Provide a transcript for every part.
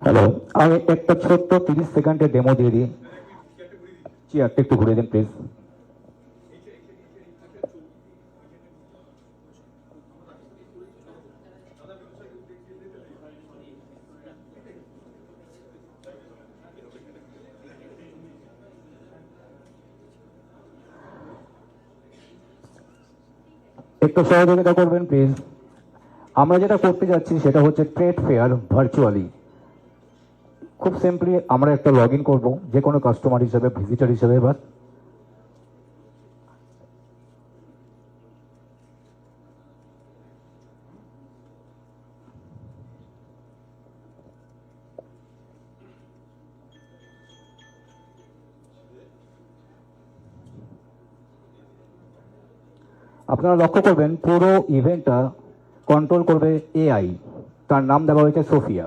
Hello, আমি একটা ছোট্ট 30 সেকেন্ডের ডেমো দিয়ে দিই। চেয়ারটা একটু ঘুরে দিন প্লিজ। একটু সহযোগিতা করবেন প্লিজ। আমরা যেটা করতে যাচ্ছি সেটা হচ্ছে ট্রেড ফেয়ার ভার্চুয়ালি। খুব সিম্পলি আমরা একটা লগ ইন করবো যে কোনো কাস্টমার হিসেবে, ভিজিটার হিসেবে। বা আপনারা লক্ষ্য করবেন পুরো ইভেন্টটা কন্ট্রোল করবে এআই। তার নাম দেওয়া হয়েছে সোফিয়া।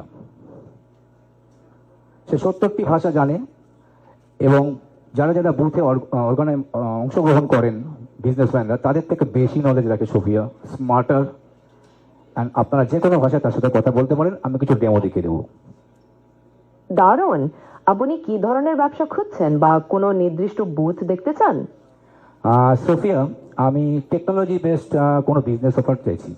সে 70টি ভাষা জানে এবং যারা যারা বুথে অংশগ্রহণ করেন বিজনেসম্যানরা, তাদের থেকে বেশি নলেজ রাখে সোফিয়া। স্মার্টার অ্যান্ড আপনারা যে কোনো ভাষায় তার সাথে কথা বলতে পারেন। আমি কিছু ডেমো দেখিয়ে দেবো। দারুণ। আপনি কি ধরনের ব্যবসা খুঁজছেন বা কোনো নির্দিষ্ট বুথ দেখতে চান? সোফিয়া, আমি টেকনোলজি বেসড কোনো বিজনেস অফার চাইছি।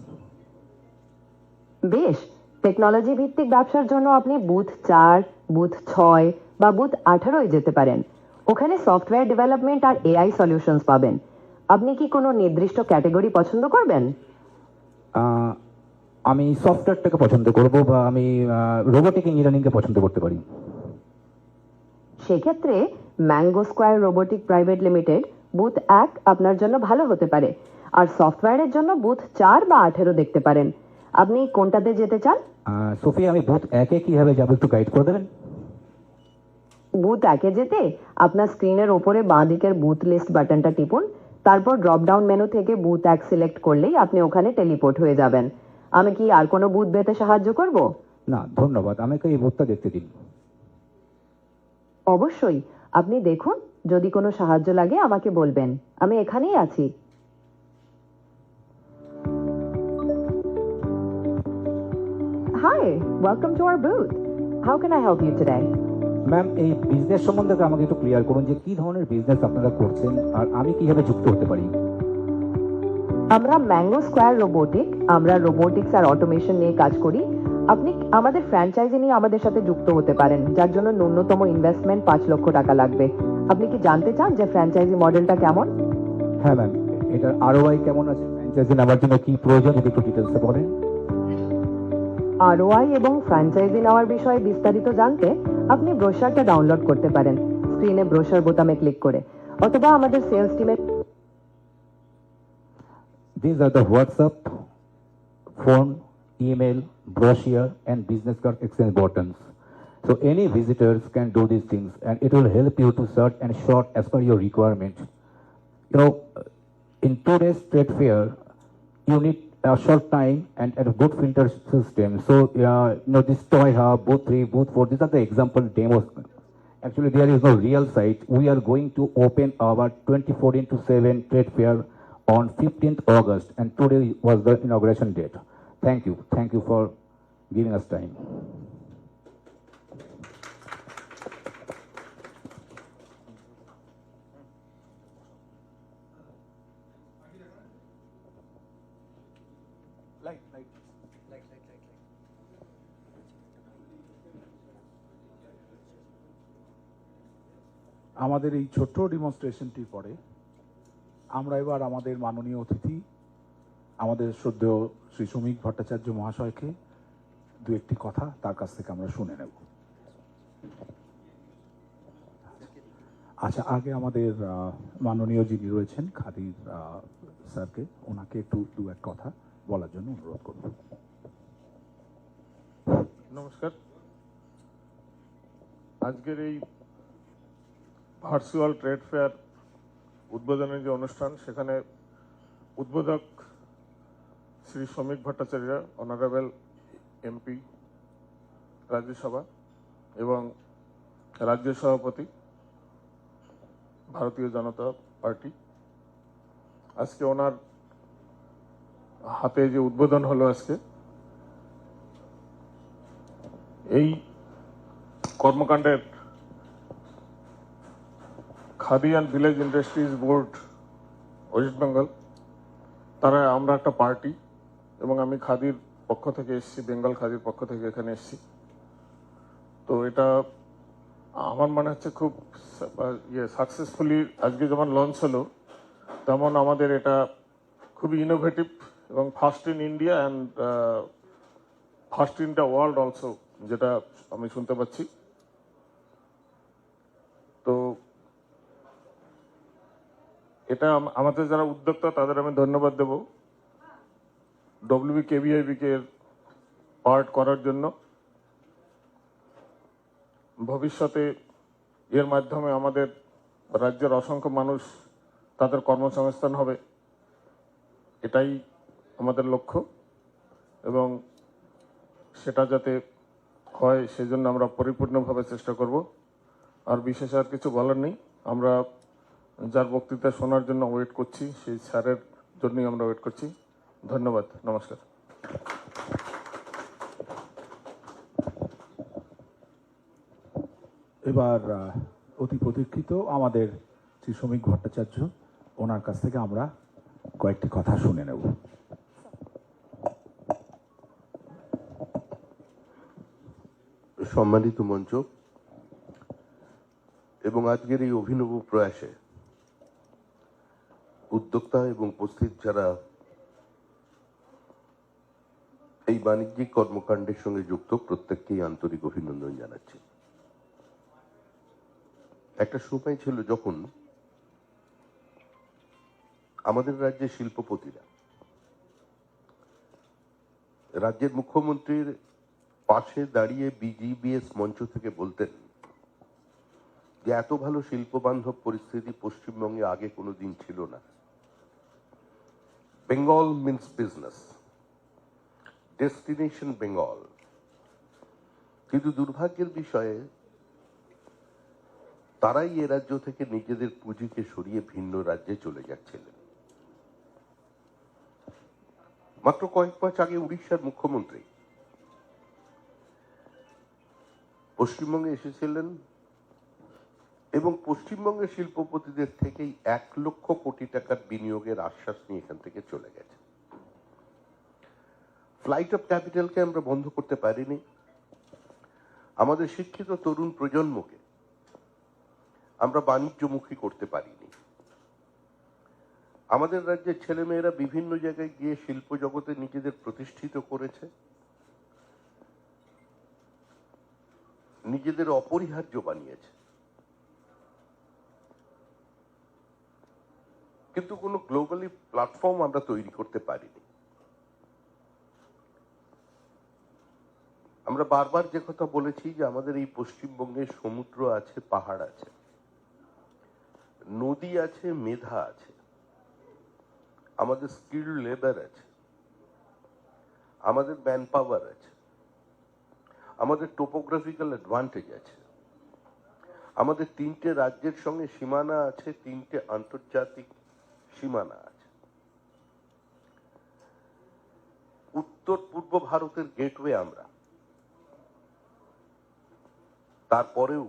বেশ, টেকনোলজি ভিত্তিক ব্যবসার জন্য আপনি বুথ 4, বুথ 6 বা বুথ 18 যেতে পারেন। ওখানে সফটওয়্যার ডেভেলপমেন্ট আর এআই সলিউশনস পাবেন। আপনি কি কোনো নির্দিষ্ট ক্যাটাগরি পছন্দ করবেন? আমি সফটওয়্যারটাকে পছন্দ করব, বা আমি রোবোটিক ইঞ্জিনিয়ারিংকে পছন্দ করতে পারি। সেক্ষেত্রে mango square robotic private limited booth 1 আপনার জন্য ভালো হতে পারে, আর সফটওয়্যারের জন্য বুথ 4 বা 18 দেখতে পারেন। আপনি কোনটাতে যেতে চান? সোফিয়া, আমি বুথ 1-এ কিভাবে যাবো একটু গাইড করে দেবেন? বুথ 1-এ যেতে আপনার স্ক্রিনের ওপরে বাঁ দিকের বুথ লিস্ট বাটনটা টিপুন। তারপর ড্রপ ডাউন মেনু থেকে বুথ 1 সিলেক্ট করলেই আপনি ওখানে টেলিপোর্ট হয়ে যাবেন। আমি কি আর কোনো বুথ পেতে সাহায্য করব? না ধন্যবাদ, আমাকে এই বুথটা দেখতে দিন। অবশ্যই, আপনি দেখুন। যদি কোনো সাহায্য লাগে আমাকে বলবেন, আমি এখানেই আছি। Hi, welcome to our booth. How can I help you today? Ma'am, এই বিজনেস সম্বন্ধে আমাকে একটু ক্লিয়ার করুন যে কি ধরনের বিজনেস আপনারা করছেন আর আমি কিভাবে যুক্ত হতে পারি। আমরা ম্যাঙ্গো স্কোয়ার রোবোটিক, আমরা রোবোটিক্স আর অটোমেশন নিয়ে কাজ করি। আপনি আমাদের ফ্র্যাঞ্চাইজি নিয়ে আমাদের সাথে যুক্ত হতে পারেন, যার জন্য ন্যূনতম ইনভেস্টমেন্ট 5 লক্ষ টাকা লাগবে। আপনি কি জানতে চান যে ফ্র্যাঞ্চাইজি মডেলটা কেমন? হ্যাঁ ম্যাম, এটার আরওআই কেমন আছে, ফ্র্যাঞ্চাইজি নেওয়ার জন্য কি প্রয়োজন, যদি একটু ডিটেলসে বলেন। আরওআই এবং ফ্র্যাঞ্চাইজি নেওয়ার বিষয়ে বিস্তারিত জানতে আপনি ব্রোশারটা ডাউনলোড করতে পারেন স্ক্রিনে ব্রোশার বোতামে ক্লিক করে, অথবা আমাদের সেলস টিমের। These are the WhatsApp, phone, email, brochure, and business card exchange buttons. So any visitors can do these things, and it will help you to search and sort as per your requirement. You know, in today's trade fair, you need a short time and a good filter system. So, this toy hub, booth 3, booth 4, these are the example demos. Actually, there is no real site. We are going to open our 24/7 trade fair on 15th August, and today was the inauguration date. Thank you. Thank you for giving us time. আমাদের এই ছোট্ট ডেমনস্ট্রেশনটির পরে আমরা এবার আমাদের মাননীয় অতিথি, আমাদের শ্রদ্ধেয় শ্রী শ্রমিক ভট্টাচার্য মহাশয়কে দু একটি কথা তার কাছ থেকে আমরা শুনে নেব। আচ্ছা, আগে আমাদের মাননীয় যিনি রয়েছেন খাদির স্যারকে, ওনাকে একটু দু এক কথা বলার জন্য অনুরোধ করব। নমস্কার। আজকের এই ভার্চুয়াল ট্রেড ফেয়ার উদ্বোধনের যে অনুষ্ঠান, সেখানে উদ্বোধক শ্রী শ্রমিক ভট্টাচার্য, অনারেবল এমপি রাজ্যসভা এবং রাজ্য সভাপতি ভারতীয় জনতা পার্টি, আজকে ওনার হাতে যে উদ্বোধন হলো আজকে, এই কর্মকাণ্ডের khadi and village industries board West Bengal, তারা আমরা একটা পার্টি, এবং আমি খাদির পক্ষ থেকে এসেছি, বেঙ্গল খাদির পক্ষ থেকে এখানে এসেছি। তো এটা আমার মনে হচ্ছে খুব সাকসেসফুলি আজকে যেমন লঞ্চ হলো, তেমন আমাদের এটা খুবই ইনোভেটিভ এবং first in India and first in the world also, যেটা আমি শুনতে পাচ্ছি। তো এটা আমাদের যারা উদ্যোক্তা তাদের আমি ধন্যবাদ দেব, WBKVIB কে পার্ট করার জন্য। ভবিষ্যতে এর মাধ্যমে আমাদের রাজ্যের অসংখ্য মানুষ তাদের কর্মসংস্থান হবে, এটাই আমাদের লক্ষ্য, এবং সেটা যাতে হয় সেজন্য আমরা পরিপূর্ণভাবে চেষ্টা করব। আর বিশেষ আর কিছু বলার নেই, আমরা যার বক্তৃতা শোনার জন্য ওয়েট করছি সেই স্যারের জন্যই আমরা ওয়েট করছি। ধন্যবাদ, নমস্কার। এবার অতি প্রতীক্ষিত আমাদের শ্রী শ্রমিক ভট্টাচার্য, ওনার কাছ থেকে আমরা কয়েকটি কথা শুনে নেব। সম্মানিত মঞ্চ এবং আজকের এই অভিনব প্রয়াসে উদ্যোক্তা এবং উপস্থিত যারা এই বাণিজ্যিক কর্মকাণ্ডের সঙ্গে যুক্ত, প্রত্যেককেই আন্তরিক অভিনন্দন জানাচ্ছি। একটা সময় ছিল যখন আমাদের রাজ্যের শিল্পপতিরা রাজ্যের মুখ্যমন্ত্রীর পাশে দাঁড়িয়ে BGBS মঞ্চ থেকে বলতেন যে এত ভালো শিল্প বান্ধব পরিস্থিতি পশ্চিমবঙ্গে আগে কোনোদিন ছিল না। Bengal means business, destination Bengal. কিন্তু দুর্ভাগ্যের বিষয়ে তারাই এ রাজ্য থেকে নিজেদের পুঁজিকে সরিয়ে ভিন্ন রাজ্যে চলে যাচ্ছিলেন। মাত্র কয়েক মাস আগে উড়িষ্যার মুখ্যমন্ত্রী পশ্চিমবঙ্গে এসেছিলেন এবং পশ্চিমবঙ্গের শিল্পপতিদের থেকেই 1 লক্ষ কোটি টাকার বিনিয়োগের আশ্বাস নিয়ে এখান থেকে চলে গেছে। ফ্লাইট অফ ক্যাপিটালকে আমরা বন্ধ করতে পারিনি। আমাদের শিক্ষিত তরুণ প্রজন্মকে আমরা বাণিজ্যমুখী করতে পারিনি। আমাদের রাজ্যের ছেলেমেয়েরা বিভিন্ন জায়গায় গিয়ে শিল্প জগতে নিজেদের প্রতিষ্ঠিত করেছে, নিজেদের অপরিহার্য বানিয়েছে, কিন্তু কোনো গ্লোবালি প্ল্যাটফর্ম আমরা তৈরি করতে পারিনি। আমরা বারবার যে কথা বলেছি যে আমাদের এই পশ্চিমবঙ্গে সমুদ্র আছে, পাহাড় আছে, নদী আছে, মেধা আছে, আমাদের স্কিল লেবার আছে, আমাদের ম্যান পাওয়ার আছে, আমাদের টোপোগ্রাফিক্যাল অ্যাডভান্টেজ আছে, আমাদের 3টে রাজ্যের সঙ্গে সীমানা আছে, 3টে আন্তর্জাতিক সীমানা আছে, উত্তর পূর্ব ভারতের গেটওয়ে আমরা। তারপরেও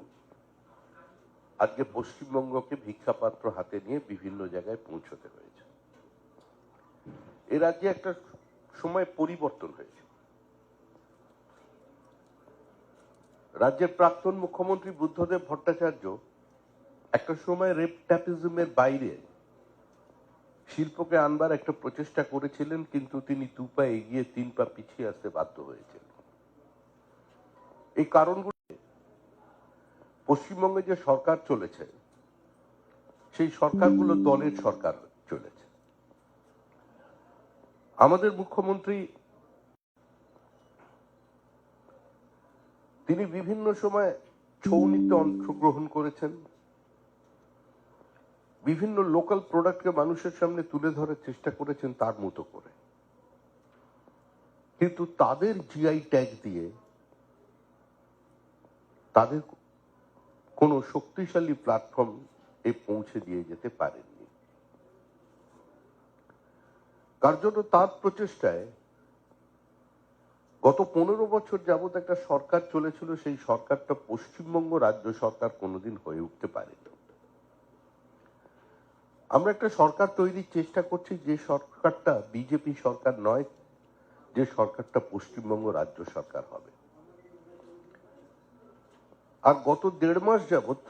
আজকে পশ্চিমবঙ্গকে ভিক্ষাপাত্র হাতে নিয়ে বিভিন্ন জায়গায় পৌঁছতে হয়েছে। এ রাজ্যে একটা সময় পরিবর্তন হয়েছে। রাজ্যের প্রাক্তন মুখ্যমন্ত্রী বুদ্ধদেব ভট্টাচার্য একটা সময় রেপ ট্যাপিজমের বাইরে শিল্পকে আনবার একটা প্রচেষ্টা করেছিলেন, কিন্তু তিনি 2 পা এগিয়ে 3 পা পিছিয়ে আসতে বাধ্য হয়েছিলেন। এই কারণগুলো পশ্চিমবঙ্গে যে সরকার চলেছে সেই সরকারগুলো দলের সরকার চলেছে। আমাদের মুখ্যমন্ত্রী তিনি বিভিন্ন সময় ছৌ নৃত্যে অংশগ্রহণ করেছেন, বিভিন্ন লোকাল প্রোডাক্টকে মানুষের সামনে তুলে ধরার চেষ্টা করেছেন তার মতো করে, কিন্তু তাদের জিআই ট্যাগ দিয়ে তাদের কোনো শক্তিশালী প্ল্যাটফর্ম এ পৌঁছে দিয়ে যেতে পারেননি। কার জন্য তার প্রচেষ্টায় গত 15 বছর যাবত একটা সরকার চলেছিল, সেই সরকারটা পশ্চিমবঙ্গ রাজ্য সরকার কোনোদিন হয়ে উঠতে পারেনি। আমরা একটা সরকার তৈরির চেষ্টা করছি, যে সরকারটা বিজেপি সরকার নয়, যে সরকারটা পশ্চিমবঙ্গ রাজ্য সরকার হবে। আর গত 1.5 মাস যাবত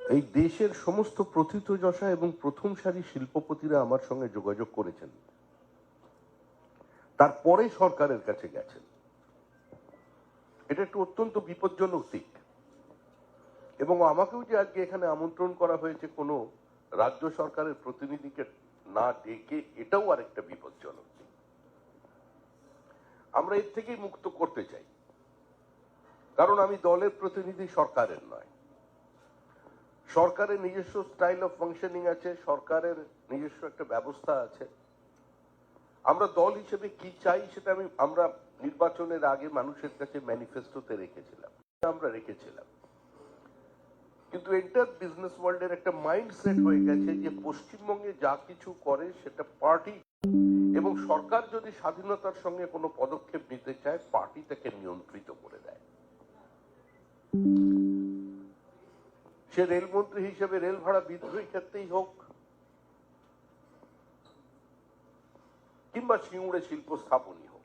এই দেশের সমস্ত প্রথিতযশা এবং প্রথম সারি শিল্পপতিরা আমার সঙ্গে যোগাযোগ করেছেন, তারপরে সরকারের কাছে গেছেন। এটা একটু অত্যন্ত বিপজ্জনক দিক। এবং আমাকেও যে আজকে এখানে আমন্ত্রণ করা হয়েছে কোনো রাজ্য সরকারের প্রতিনিধিকে না ডেকে, এটাও আরেকটা বিপজ্জনক দিক। আমরা এর থেকেই মুক্ত করতে চাই, কারণ আমি দলের প্রতিনিধি, সরকারের নয়। সরকারের নিজস্ব স্টাইল অফ ফাংশনিং আছে, সরকারের নিজস্ব একটা ব্যবস্থা আছে। আমরা দল হিসেবে কি চাই সেটা আমরা নির্বাচনের আগে মানুষের কাছে ম্যানিফেস্টোতে রেখেছিলাম। কিন্তু এন্টার বিজনেস ওয়ার্ল্ডের একটা মাইন্ডসেট হয়ে গেছে যে পশ্চিমবঙ্গে যা কিছু করে সেটা পার্টি, এবং সরকার যদি স্বাধীনতার সঙ্গে কোনো পদক্ষেপ নিতে চায়, পার্টি তাকে নিয়ন্ত্রিত করে দেয়। সে রেলমন্ত্রী হিসেবে রেল ভাড়া বিদ্রোহী ক্ষেত্রেই হোক, কিংবা সিঙ্গুরে শিল্প স্থাপনই হোক,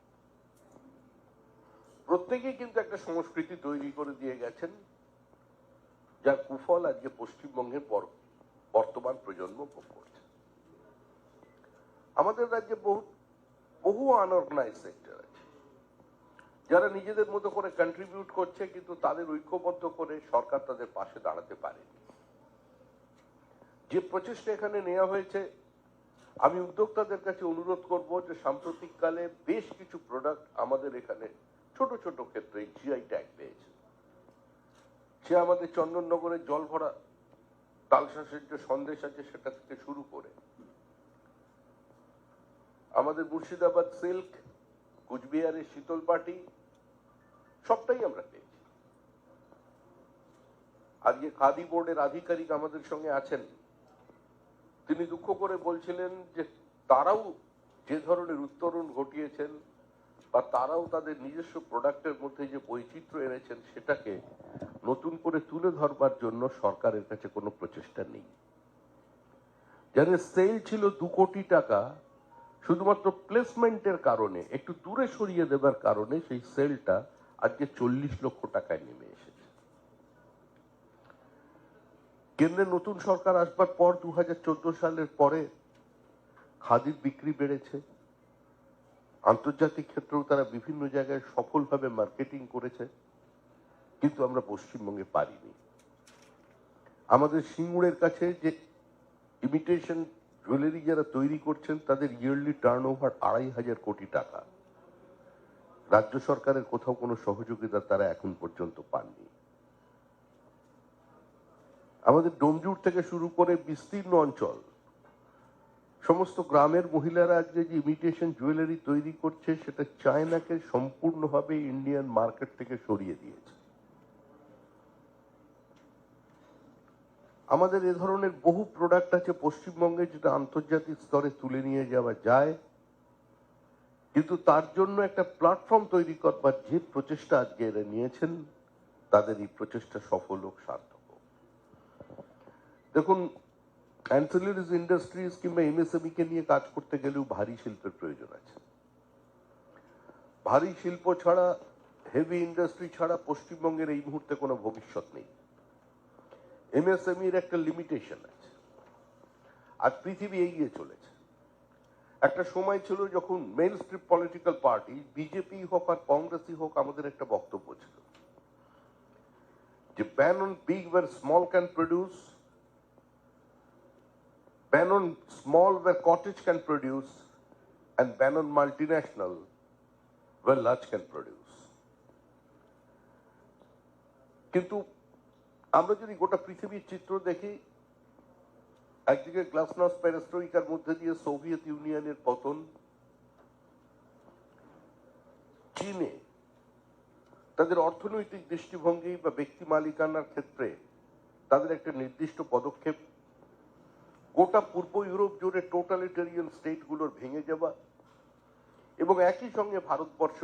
প্রত্যেকেই কিন্তু একটা সংস্কৃতি তৈরি করে দিয়ে গেছেন, যার কুফল আজকে পশ্চিমবঙ্গের বর্তমান প্রজন্ম ভোগ করছে। আমাদের রাজ্যে বহু আনঅর্গানাইজ সেক্টর আছে, যারা নিজেদের মতো করে কন্ট্রিবিউট করছে, কিন্তু তাদের ঐক্যবদ্ধ করে সরকার তাদের পাশে দাঁড়াতে পারেনি। যে প্রচেষ্টা এখানে নেওয়া হয়েছে, আমি উদ্যোক্তাদের কাছে অনুরোধ করব যে সাম্প্রতিককালে বেশ কিছু প্রোডাক্ট আমাদের এখানে ছোট ছোট ক্ষেত্রে জিআই ট্যাগ পেয়েছে। সে আমাদের চন্দননগরের জল ভরা তালশাঁসের যে সন্দেশ আছে সেটা থেকে শুরু করে আমাদের মুর্শিদাবাদ সিল্ক, কুচবিহারের শীতল পাটি, সবটাই আমরা পেয়েছি। আজকে খাদি বোর্ডের আধিকারিক আমাদের সঙ্গে আছেন, তিনি দুঃখ করে বলছিলেন যে তারাও যে ধরনের উত্তরণ ঘটিয়েছেন, বা তারাও তাদের নিজস্ব প্রোডাক্টের মধ্যে যে বৈচিত্র্য এনেছেন, সেটাকে নতুন করে তুলে ধরবার জন্য সরকারের কাছে কোনো প্রচেষ্টা নেই। যাদের সেল ছিল 2 কোটি টাকা, শুধুমাত্র প্লেসমেন্টের কারণে, একটু দূরে সরিয়ে দেবার কারণে সেই সেলটা আজকে 40 লক্ষ টাকায় নেমে এসেছে। কেন্দ্রে নতুন সরকার আসবার পর 2014 সালের পরে খাদির বিক্রি বেড়েছে। আন্তর্জাতিক ক্ষেত্রেও তারা বিভিন্ন জায়গায় সফলভাবে মার্কেটিং করেছে, কিন্তু আমরা পশ্চিমবঙ্গে পারিনি। আমাদের সিঙ্গুরের কাছে যে ইমিটেশন জুয়েলারি যারা তৈরি করছেন, তাদের ইয়ারলি টার্নওভার 2,500 কোটি টাকা। রাজ্য সরকারের কোথাও কোনো সহযোগিতা তারা এখন পর্যন্ত পাননি। আমাদের ডোমজুর থেকে শুরু করে বিস্তীর্ণ অঞ্চল, সমস্ত গ্রামের মহিলারা আজকে যে ইমিটেশন জুয়েলারি তৈরি করছে, সেটা চায়নাকে সম্পূর্ণভাবে ইন্ডিয়ান মার্কেট থেকে সরিয়ে দিয়েছে। আমাদের এ ধরনের বহু প্রোডাক্ট আছে পশ্চিমবঙ্গে, যেটা আন্তর্জাতিক স্তরে তুলে নিয়ে যাওয়া যায়, কিন্তু তার জন্য একটা প্ল্যাটফর্ম তৈরি করবার যে প্রচেষ্টা আজকে এরা নিয়েছেন, তাদের এই প্রচেষ্টা সফল হোক, সার্থক হোক। দেখুন, অ্যান্সিলারিজ ইন্ডাস্ট্রিজ কিংবা এমএসএমই কে নিয়ে কাজ করতে গেলেও ভারী শিল্পের প্রয়োজন আছে। ভারী শিল্প ছাড়া, হেভি ইন্ডাস্ট্রি ছাড়া পশ্চিমবঙ্গের এই মুহূর্তে কোনো ভবিষ্যৎ নেই। এমএসএমইর একটা লিমিটেশন আছে। আজ পৃথিবী এগিয়ে চলেছে। একটা সময় ছিল যখন mainstream political party, BJP হোক আর কংগ্রেসই হোক, আমাদের একটা বক্তব্য ছিল যে ban on big where small can produce, ban on small where cottage can produce, and ban on multinational where large can produce. কিন্তু আমরা যদি গোটা পৃথিবীর চিত্র দেখি, একদিকে গ্লাসনস্ট পেরেস্ট্রোইকার মধ্যে দিয়ে সোভিয়েত ইউনিয়নের পতন, চীনে তাদের অর্থনৈতিক দৃষ্টিভঙ্গি বা ব্যক্তি মালিকানার ক্ষেত্রে তাদের একটা নির্দিষ্ট পদক্ষেপ, গোটা পূর্ব ইউরোপ জুড়ে টোটালিটেরিয়ান স্টেটগুলোর ভেঙে যাওয়া, এবং একই সঙ্গে ভারতবর্ষ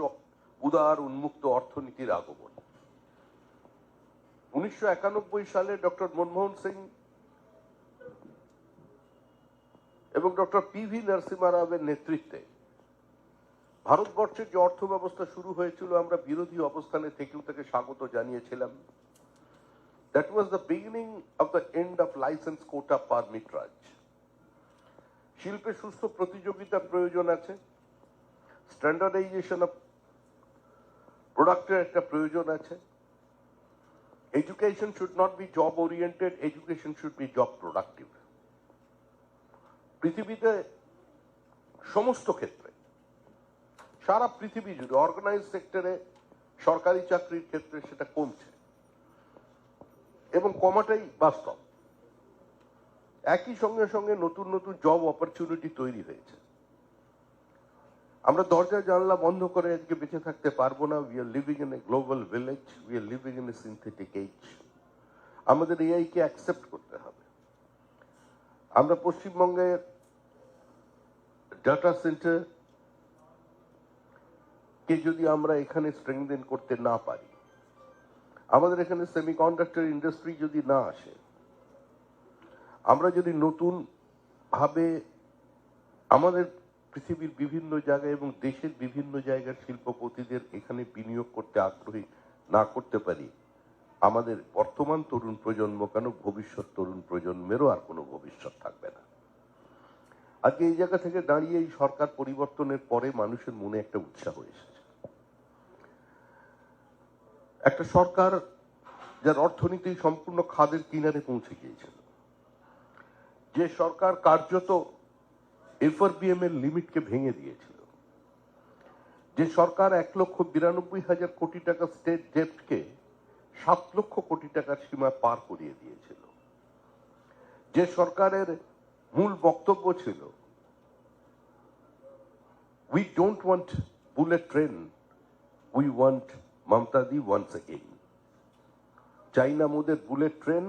উদার উন্মুক্ত অর্থনীতির আগমন। 1991 সালে ডক্টর মনমোহন সিং এবং ডক্টর পিভি নরসিমহা রাওয়ের নেতৃত্বে ভারতবর্ষের যে অর্থ ব্যবস্থা শুরু হয়েছিল, আমরা বিরোধী অবস্থানে থেকেও তাকে স্বাগত জানিয়েছিলাম। That was the beginning of the end of license quota arbitrage. শিল্পে সুস্থ প্রতিযোগিতার প্রয়োজন আছে, স্ট্যান্ডার্ডাইজেশন অফ প্রোডাক্টের একটা প্রয়োজন আছে। Education should not be job oriented, education should be job productive. পৃথিবীতে সমস্ত ক্ষেত্রে, সারা পৃথিবী জুড়ে অর্গানাইজ সেক্টরে সরকারি চাকরির ক্ষেত্রে সেটা কমছে এবং কমাটাই বাস্তব। একই সঙ্গে সঙ্গে নতুন নতুন জব অপরচুনিটি তৈরি হয়েছে। আমরা দরজা জানলা বন্ধ করে আজকে বেঁচে থাকতে পারবো না। We are living in a global village, we are living in a synthetic age. আমাদের এআই কে অ্যাকসেপ্ট করতে হবে। আমরা পশ্চিমবঙ্গের ডাটা সেন্টার কে যদি আমরা এখানে স্ট্রেংথেন করতে না পারি, আমাদের এখানে সেমিকন্ডাক্টর ইন্ডাস্ট্রি যদি না আসে, আমরা যদি নতুন ভাবে আমাদের পৃথিবীর বিভিন্ন জায়গায় এবং দেশের বিভিন্ন জায়গার শিল্পপতিদের এখানে বিনিয়োগ করতে আগ্রহী না করতে পারি, আমাদের বর্তমান তরুণ প্রজন্ম কেন, ভবিষ্যৎ তরুণ প্রজন্মেরও আর কোনো ভবিষ্যৎ থাকবে না। আজকে এই জায়গা থেকে দাঁড়িয়ে এই সরকার পরিবর্তনের পরে মানুষের মনে একটা উৎসাহ এসেছে। একটা সরকার যার অর্থনীতি সম্পূর্ণ খাদের কিনারে পৌঁছে গিয়েছিল, যে সরকার কার্যত এফআরবিএম এর লিমিটকে ভেঙে দিয়েছিল, যে সরকার 1,92,000 কোটি টাকা স্টেট ডেপ্টকে 7 লক্ষ কোটি টাকার সীমা পার করিয়ে দিয়েছিল, যে সরকারের মূল বক্তব্য ছিল we don't want bullet train, we want Mamata di once again. চাই না মোদের বুলেট ট্রেন,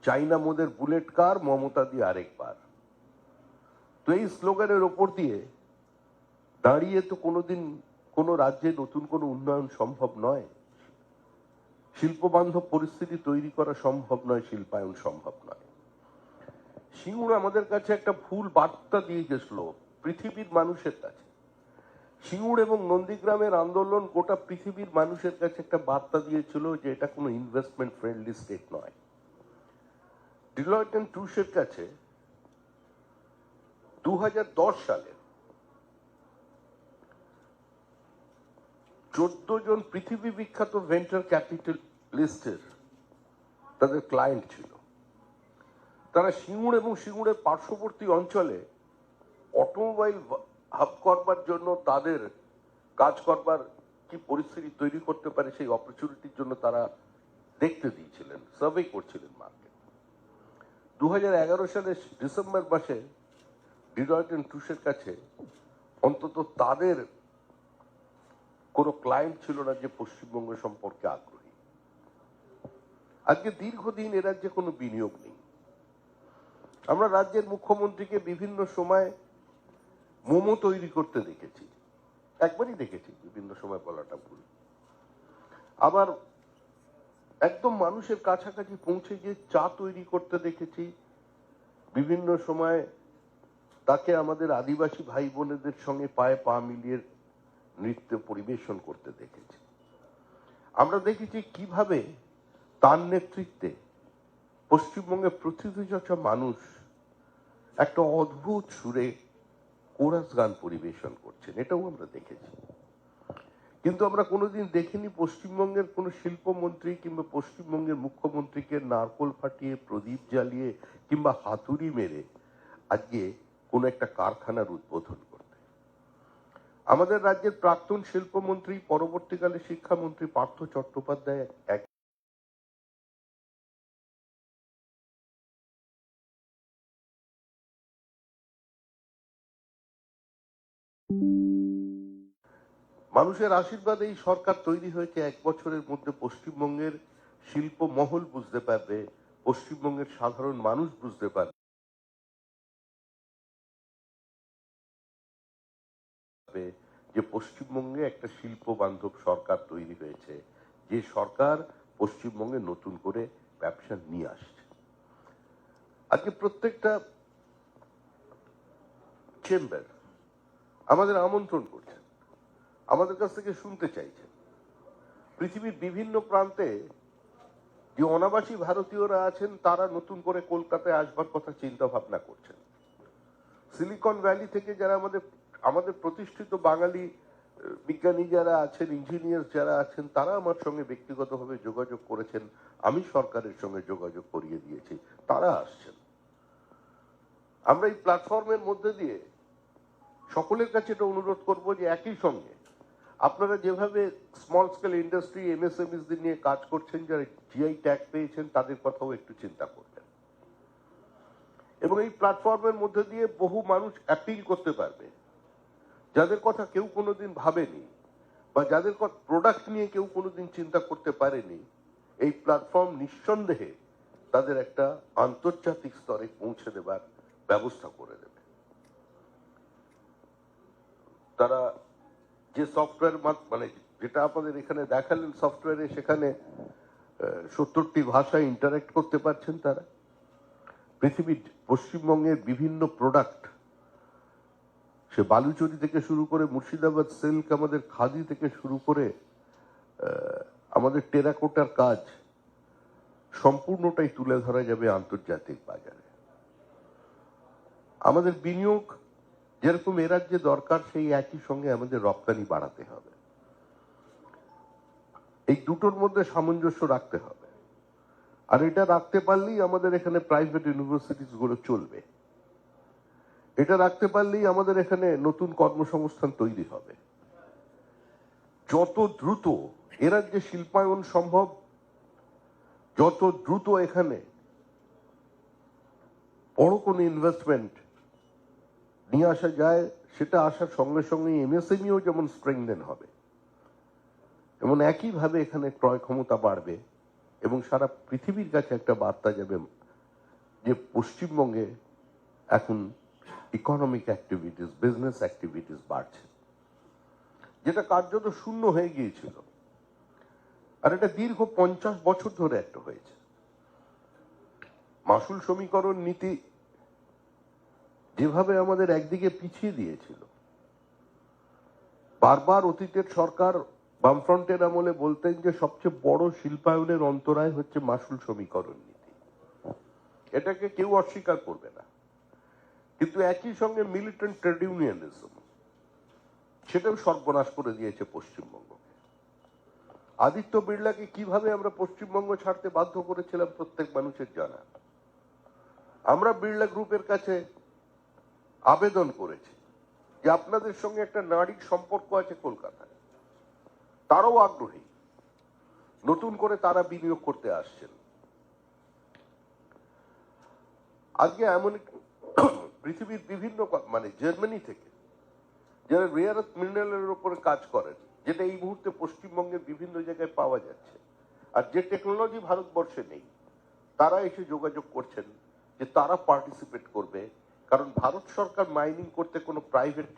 চাই না মোদের বুলেট কার, মমতা দি আরেকবার। তো এই স্লোগানের ওপর দিয়ে দাঁড়িয়ে তো কোনোদিন কোনো রাজ্যে নতুন কোনো উন্নয়ন সম্ভব নয়, শিল্প বান্ধব পরিস্থিতি তৈরি করা সম্ভব নয়, শিল্পায়ন সম্ভব নয়। সিঙ্গুর আমাদের কাছে একটা ভুল বার্তা দিয়ে গেছিল পৃথিবীর মানুষের কাছে। সিঙ্গুর এবং নন্দীগ্রামের আন্দোলন গোটা পৃথিবীর মানুষের কাছে একটা বার্তা দিয়েছিল যে এটা কোনো ইনভেস্টমেন্ট ফ্রেন্ডলি স্টেট নয়। ডিলয়েট এন্ড টুশের কাছে 2010 সালে 14 জন পৃথিবী বিখ্যাত ভেঞ্চার ক্যাপিটালিস্টের তাদের ক্লায়েন্ট ছিল। তারা সিঙ্গুর এবং সিঙ্গুরের পার্শ্ববর্তী অঞ্চলে অটোমোবাইল হাব করবার জন্য, তাদের কাজ করবার কি পরিস্থিতি তৈরি করতে পারে সেই অপরচুনিটির জন্য তারা দেখতে দিয়েছিলেন, সার্ভে করছিলেন মার্কেট। 2011 সালের ডিসেম্বর মাসে ডিলয়েট এন্ড টুশের কাছে অন্তত তাদের কোনো ক্লায়েন্ট ছিল না যে পশ্চিমবঙ্গ সম্পর্কে আগ্রহী। আজকে দীর্ঘদিন এ রাজ্যে কোনো বিনিয়োগ নেই। আমরা রাজ্যের মুখ্যমন্ত্রীকে বিভিন্ন সময় মোমো তৈরি করতে দেখেছি, একবারই দেখেছি, বিভিন্ন সময় বলাটা ভুল। আবার একদম মানুষের কাছাকাছি পৌঁছে গিয়ে চা তৈরি করতে দেখেছি, বিভিন্ন সময় তাকে আমাদের আদিবাসী ভাই বোনেদের সঙ্গে পায়ে পা মিলিয়ে নৃত্য পরিবেশন করতে দেখেছি। আমরা দেখেছি কিভাবে তার নেতৃত্বে পশ্চিমবঙ্গের প্রতিনিধিচর্চা মানুষ একটা অদ্ভুত সুরে কোরাস গান পরিবেশন করছেন, এটাও আমরা দেখেছি। কিন্তু আমরা কোনোদিন দেখিনি পশ্চিমবঙ্গের কোনো শিল্পমন্ত্রী কিংবা পশ্চিমবঙ্গের মুখ্যমন্ত্রীকে নারকোল ফাটিয়ে, প্রদীপ জ্বালিয়ে কিংবা হাতুড়ি মেরে আজকে কোনো একটা কারখানার উদ্বোধন করতে। আমাদের রাজ্যের প্রাক্তন শিল্পমন্ত্রী, পরবর্তীকালে শিক্ষামন্ত্রী পার্থ চট্টোপাধ্যায় এক মানুষের আশীর্বাদে এই সরকার তৈরি হয়েছে। 1 বছরের মধ্যে পশ্চিমবঙ্গের শিল্প মহল বুঝতে পারবে, পশ্চিমবঙ্গের সাধারণ মানুষ বুঝতে পারবে যে পশ্চিমবঙ্গে একটা শিল্প বান্ধব সরকার তৈরি হয়েছে, যে সরকার পশ্চিমবঙ্গে নতুন করে ব্যবসা নিয়ে আসছে। আজকে প্রত্যেকটা চেম্বার আমাদের আমন্ত্রণ করছেন, আমাদের কাছ থেকে শুনতে চাইছেন পৃথিবীর বিভিন্ন প্রান্তে যে অনাবাসী ভারতীয়রা আছেন তারা নতুন করে কলকাতায় আসবার কথা চিন্তা ভাবনা করছেন। সিলিকন ভ্যালি থেকে যারা আমাদের প্রতিষ্ঠিত বাঙালি বিজ্ঞানী যারা আছেন, ইঞ্জিনিয়ার যারা আছেন, তারা আমার সঙ্গে ব্যক্তিগতভাবে যোগাযোগ করেছেন, আমি সরকারের সঙ্গে যোগাযোগ করিয়ে দিয়েছি, তারা আসছেন। আমরা এই প্ল্যাটফর্মের মধ্যে দিয়ে সকলের কাছে এটা অনুরোধ করব যে একই সঙ্গে আপনারা যেভাবে স্মল স্কেল ইন্ডাস্ট্রি এমএসএমইদের নিয়ে কাজ করছেন, যারা জিআই ট্যাগ পেয়েছেন তাদের কথাও একটু চিন্তা করবেন। এবং এই প্ল্যাটফর্মের মধ্যে দিয়ে বহু মানুষ অ্যাপিল করতে পারবে, যাদের কথা কেউ কোনোদিন ভাবেনি বা যাদের প্রোডাক্ট নিয়ে কেউ কোনোদিন চিন্তা করতে পারেনি। এই প্ল্যাটফর্ম নিঃসন্দেহে তাদের একটা আন্তর্জাতিক স্তরে পৌঁছে দেবার ব্যবস্থা করে দেবে। তারা যে সফটওয়্যার মানে যেটা আপনাদের এখানে দেখালেন সফটওয়্যারে, সেখানে 70টি ভাষায় ইন্টারাক্ট করতে পারছেন তারা। পৃথিবীর পশ্চিমবঙ্গের বিভিন্ন প্রোডাক্ট, সে বালুচরি থেকে শুরু করে মুর্শিদাবাদ সিল্ক, আমাদের খাদি থেকে শুরু করে আমাদের টেরাকোটার কাজ, সম্পূর্ণটাই তুলে ধরা যাবে আন্তর্জাতিক বাজারে। আমাদের বিনিয়োগ যেরকম এ রাজ্যে দরকার, সেই একই সঙ্গে আমাদের রপ্তানি বাড়াতে হবে। এই দুটোর মধ্যে সামঞ্জস্য রাখতে হবে। আর এটা রাখতে পারলেই আমাদের এখানে প্রাইভেট ইউনিভার্সিটিস গুলো চলবে। এটা রাখতে পারলেই আমাদের এখানে নতুন কর্মসংস্থান তৈরি হবে। যত দ্রুত এ রাজ্যে শিল্পায়ন সম্ভব, যত দ্রুত এখানে বড় কোনো ইনভেস্টমেন্ট নিয়ে আসা যায়, সেটা আসার সঙ্গে সঙ্গে এমএসএমইও যেমন স্ট্রেংথেন হবে, এবং একইভাবে এখানে ক্রয় ক্ষমতা বাড়বে এবং সারা পৃথিবীর কাছে একটা বার্তা যাবে যে পশ্চিমবঙ্গে এখন ইকোনমিক অ্যাক্টিভিটিস, বিজনেস অ্যাক্টিভিটিস বাড়ছে, যেটা কার্যত শূন্য হয়ে গিয়েছিল। আর এটা দীর্ঘ 50 বছর ধরে একটা হয়েছে। মাসুল সমীকরণ নীতি যেভাবে আমাদের একদিকে পিছিয়ে দিয়েছিল, বারবার অতীতের সরকার বামফ্রন্টের আমলে বলতেন যে সবচেয়ে বড় শিল্পায়নের অন্তরায় হচ্ছে মাসুল সমীকরণ নীতি। এটাকে কেউ অস্বীকার করবে না। কিন্তু একই সঙ্গে মিলিটেন্ট ট্রেড ইউনিয়নিজম, সেটাও সর্বনাশ করে দিয়েছে পশ্চিমবঙ্গকে। আদিত্য বিড়লাকে কিভাবে আমরা পশ্চিমবঙ্গ ছাড়তে বাধ্য করেছিলাম প্রত্যেক মানুষের জানা। আমরা বিড়লা গ্রুপের কাছে আবেদন করেছি যে আপনাদের সঙ্গে একটা নারীর সম্পর্ক আছে কলকাতায়, তারাও আগ্রহী, নতুন করে তারা বিনিয়োগ করতে আসছেন। আজকে এমন পৃথিবীর বিভিন্ন মানে জার্মানি থেকে যারা রেয়ার আর্থ মিনারেলের উপরে কাজ করেন, যেটা এই মুহূর্তে পশ্চিমবঙ্গের বিভিন্ন জায়গায় পাওয়া যাচ্ছে, আর যে টেকনোলজি ভারতবর্ষে নেই, তারা এসে যোগাযোগ করছেন যে তারা পার্টিসিপেট করবে। কারণ ভারত সরকার মাইনিং করতে কোনো প্রাইভেট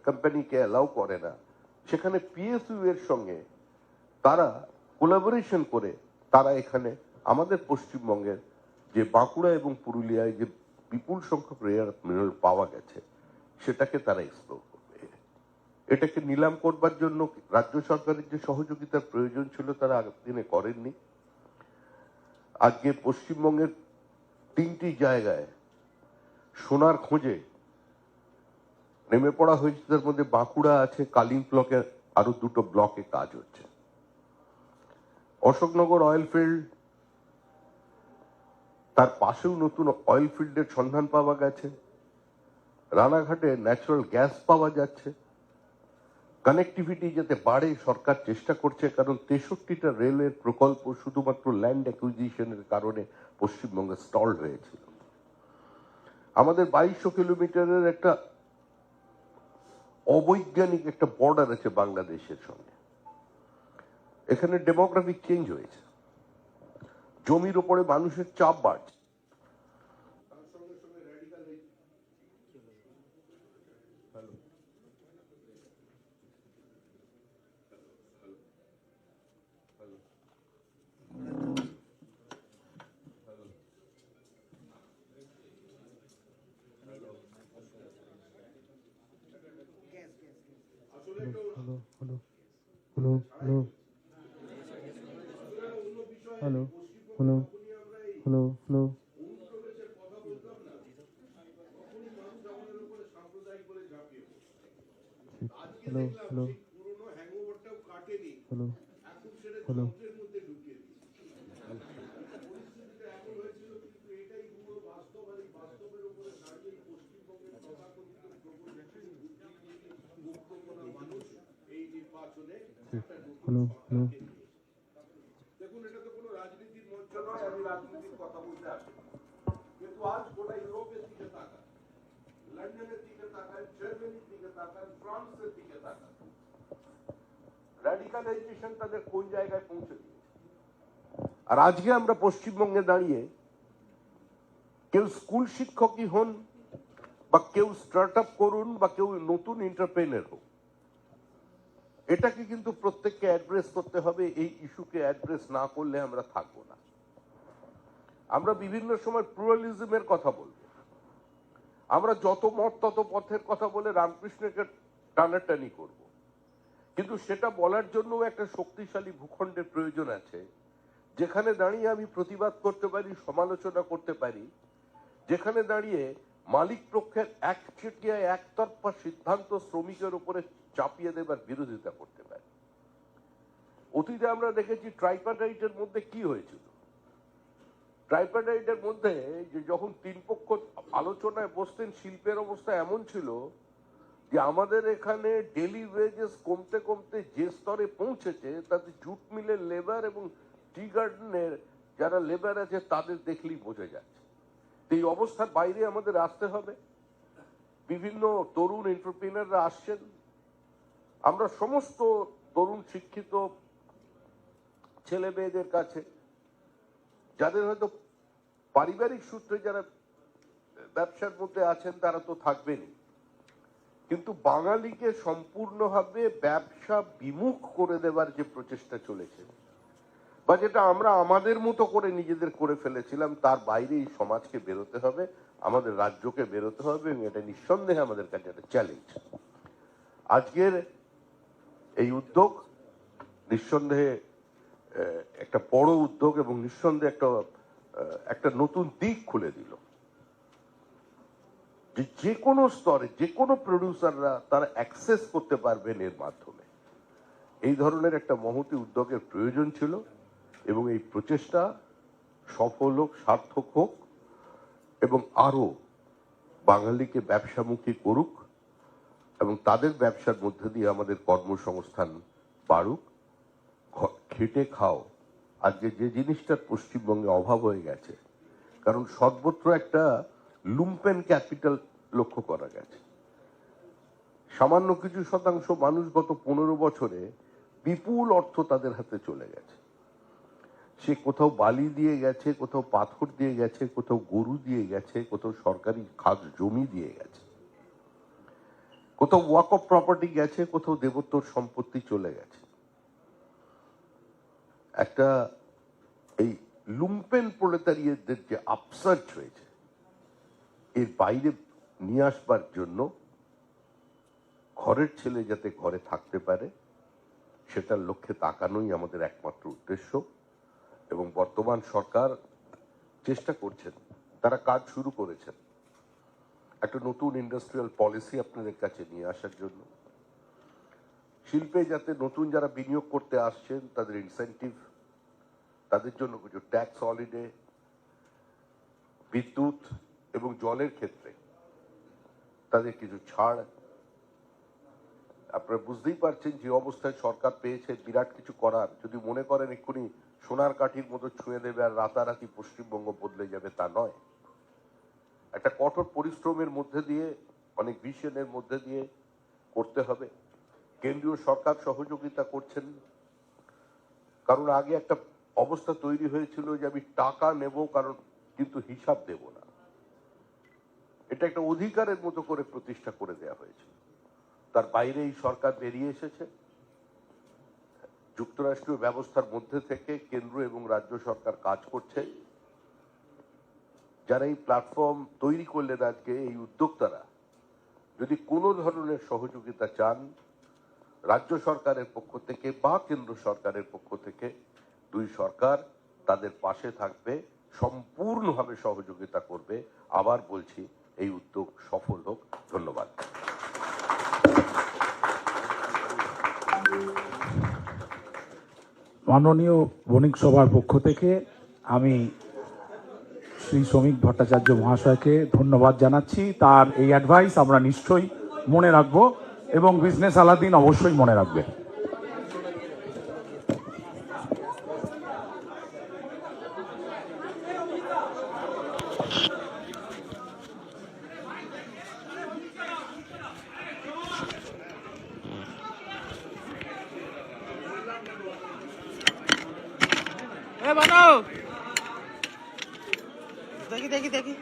কোম্পানিকে অ্যালাউ করে না। সেখানে পিএসইউ এর সঙ্গে তারা কোলাবোরেশন করে তারা এখানে আমাদের পশ্চিমবঙ্গের যে বাঁকুড়া এবং পুরুলিয়ায় যে বিপুল সংখ্যক রেয়ার মিনারেল পাওয়া গেছে, সেটাকে তারা এক্সপ্লোর করবে। এটাকে নিলাম করবার জন্য রাজ্য সরকারের যে সহযোগিতার প্রয়োজন ছিল, তারা আগের দিনে করেননি। আজকে পশ্চিমবঙ্গের 3টি জায়গায় সোনার খোঁজে নেমে পড়া হয়েছে। তার মধ্যে বাঁকুড়া আছে, কালিম ব্লকে আরো 2টো ব্লকে কাজ হচ্ছে। অশোকনগর অয়েল ফিল্ড, তার পাশেও নতুন অয়েল ফিল্ডের সন্ধান পাওয়া গেছে। রানাঘাটে ন্যাচারাল গ্যাস পাওয়া যাচ্ছে। কানেক্টিভিটি যাতে বাড়ে সরকার চেষ্টা করছে, কারণ 63টা রেলের প্রকল্প শুধুমাত্র ল্যান্ড অ্যাকুইজিশনের কারণে পশ্চিমবঙ্গে স্টল হয়েছিল। আমাদের 2200 কিলোমিটারের একটা অবৈজ্ঞানিক একটা বর্ডার আছে বাংলাদেশের সঙ্গে। এখানে ডেমোগ্রাফিক চেঞ্জ হয়েছে, জমির উপরে মানুষের চাপ বাড়ছে। দেখুন, এটা তো কোনো রাজনীতির মঞ্চ নয়, আমি রাজনীতির কথা বলতে আসি, কিন্তু আজ গোটা ইউরোপের দিকে তাকান, লন্ডনের দিকে তাকান, জার্মানির দিকে তাকান, ফ্রান্সের দিকে তাকান, র্যাডিকালাইজেশন তাদের কোন জায়গায় পৌঁছে দিয়েছে। আর আজকে আমরা পশ্চিমবঙ্গে দাঁড়িয়ে কেউ স্কুল শিক্ষকই হন, বা কেউ স্টার্ট আপ করুন, বা কেউ নতুন এন্টারপ্রেনার হোক, এটাকে কিন্তু প্রত্যেককে অ্যাড্রেস করতে হবে। এই ইস্যুকে অ্যাড্রেস না করলে আমরা থাকবো না। আমরা বিভিন্ন সময় প্লুরালিজমের কথা বলবো, আমরা যত মত তত পথের কথা বলে রামকৃষ্ণকে টানাটানি করব, কিন্তু সেটা বলার জন্য একটা শক্তিশালী ভূখণ্ডের প্রয়োজন আছে, যেখানে দাঁড়িয়ে আমি প্রতিবাদ করতে পারি, সমালোচনা করতে পারি, যেখানে দাঁড়িয়ে মালিক পক্ষের একচেটিয়া একতরফা সিদ্ধান্ত শ্রমিকের উপরে চাপিয়ে দেবার বিরোধিতা করতে পারি। অতীতে আমরা দেখেছি ট্রাইপারটাইটের মধ্যে কি হয়েছিল। ট্রাইপারটাইটের মধ্যে যে যখন তিন পক্ষ আলোচনায় বসতেন, শিল্পের অবস্থা এমন ছিল যে আমাদের এখানে ডেলি ওয়েজেস কমতে কমতে যে স্তরে পৌঁছেছে, তাতে জুট মিলের লেবার এবং টি গার্ডেনের যারা লেবার আছে তাদের দেখলেই বোঝা যাচ্ছে। এই অবস্থার বাইরে আমাদের আসতে হবে। বিভিন্ন তরুণ এন্টারপ্রেনাররা আসছেন। আমরা সমস্ত তরুণ শিক্ষিত ছেলে মেয়েদের কাছে, যাদের হয়তো পারিবারিক সূত্রে যারা ব্যবসার মধ্যে আছেন তারা তো থাকবেনই, কিন্তু বাঙালিকে সম্পূর্ণভাবে ব্যবসা বিমুখ করে দেবার যে প্রচেষ্টা চলেছে, বা যেটা আমরা আমাদের মতো করে নিজেদের করে ফেলেছিলাম, তার বাইরে এই সমাজকে বেরোতে হবে, আমাদের রাজ্যকে বেরোতে হবে, এবং এটা নিঃসন্দেহে আমাদের কাছে একটা চ্যালেঞ্জ। আজকের এই উদ্যোগ নিঃসন্দেহে একটা বড় উদ্যোগ, এবং নিঃসন্দেহে একটা নতুন দিক খুলে দিল, যে কোনো স্তরে যে কোনো প্রডিউসাররা তারা অ্যাক্সেস করতে পারবেন এর মাধ্যমে। এই ধরনের একটা মহতী উদ্যোগের প্রয়োজন ছিল, এবং এই প্রচেষ্টা সফল হোক, সার্থক হোক, এবং আরো বাঙালিকে ব্যবসামুখী করুক, এবং তাদের ব্যবসার মধ্যে দিয়ে আমাদের কর্মসংস্থান বাড়ুক। খেটে খাও, আজকে যে জিনিসটার পশ্চিমবঙ্গে অভাব হয়ে গেছে, কারণ সর্বত্র একটা লুম্পেন ক্যাপিটাল লক্ষ্য করা গেছে। সামান্য কিছু শতাংশ মানুষ গত 15 বছরে বিপুল অর্থ তাদের হাতে চলে গেছে। সে কোথাও বালি দিয়ে গেছে, কোথাও পাথর দিয়ে গেছে, কোথাও গরু দিয়ে গেছে, কোথাও সরকারি খাস জমি দিয়ে গেছে, কোথাও ওয়াক অফ প্রপার্টি গেছে, কোথাও দেবোত্তর সম্পত্তি চলে গেছে। একটা এই লুম্পেন প্রলেতারিয়েটদের যে আপসার্চ হয়েছে, এর বাইরে নিয়ে আসবার জন্য ঘরের ছেলে যাতে ঘরে থাকতে পারে, সেটার লক্ষ্যে তাকানোই আমাদের একমাত্র উদ্দেশ্য। এবং বর্তমান সরকার চেষ্টা করছেন, তারা কাজ শুরু করেছেন একটা নতুন ইন্ডাস্ট্রিয়াল পলিসি আপনাদের কাছে নিয়ে আসার জন্য। শিল্পে যাতে নতুন যারা বিনিয়োগ করতে আসছেন তাদের ইনসেন্টিভ, তাদের জন্য কিছু ট্যাক্স হলিডে, বিদ্যুৎ এবং জলের ক্ষেত্রে তাদের কিছু ছাড়। আপনারা বুঝতেই পারছেন যে অবস্থায় সরকার পেয়েছে বিরাট কিছু করার। যদি মনে করেন এক্ষুনি সোনার কাঠির মতো ছুঁয়ে দেবে আর রাতারাতি পশ্চিমবঙ্গ বদলে যাবে, তা নয়। একটা কঠোর পরিশ্রমের মধ্যে দিয়ে, অনেক ভিশনের মধ্যে দিয়ে করতে হবে। কেন্দ্রীয় সরকার সহযোগিতা করছেন, কারণ আগে একটা অবস্থা তৈরি হয়েছিল যে আমি টাকা নেব কারণ কিন্তু হিসাব দেব না। এটা একটা অধিকারের মতো করে প্রতিষ্ঠা করে দেওয়া হয়েছে। তার বাইরে এই সরকার বেরিয়ে এসেছে। যুক্তরাষ্ট্রীয় ব্যবস্থার মধ্যে থেকে কেন্দ্র এবং রাজ্য সরকার কাজ করছে। যারা এই প্ল্যাটফর্ম তৈরি করলেন আজকে, এই উদ্যোক্তারা যদি কোনো ধরনের সহযোগিতা চান, রাজ্য সরকারের পক্ষ থেকে বা কেন্দ্র সরকারের পক্ষ থেকে দুই সরকার তাদের পাশে থাকবে, সম্পূর্ণভাবে সহযোগিতা করবে। আবার বলছি, এই উদ্যোগ সফল হোক। ধন্যবাদ। মাননীয় বণিক সভার পক্ষ থেকে আমি শ্রী শ্রমিক ভট্টাচার্য মহাশয়কে ধন্যবাদ জানাচ্ছি। তার এই অ্যাডভাইস আমরা নিশ্চয়ই মনে রাখব এবং বিজনেস আলাদিন অবশ্যই মনে রাখবে। দেখি দেখি দেখি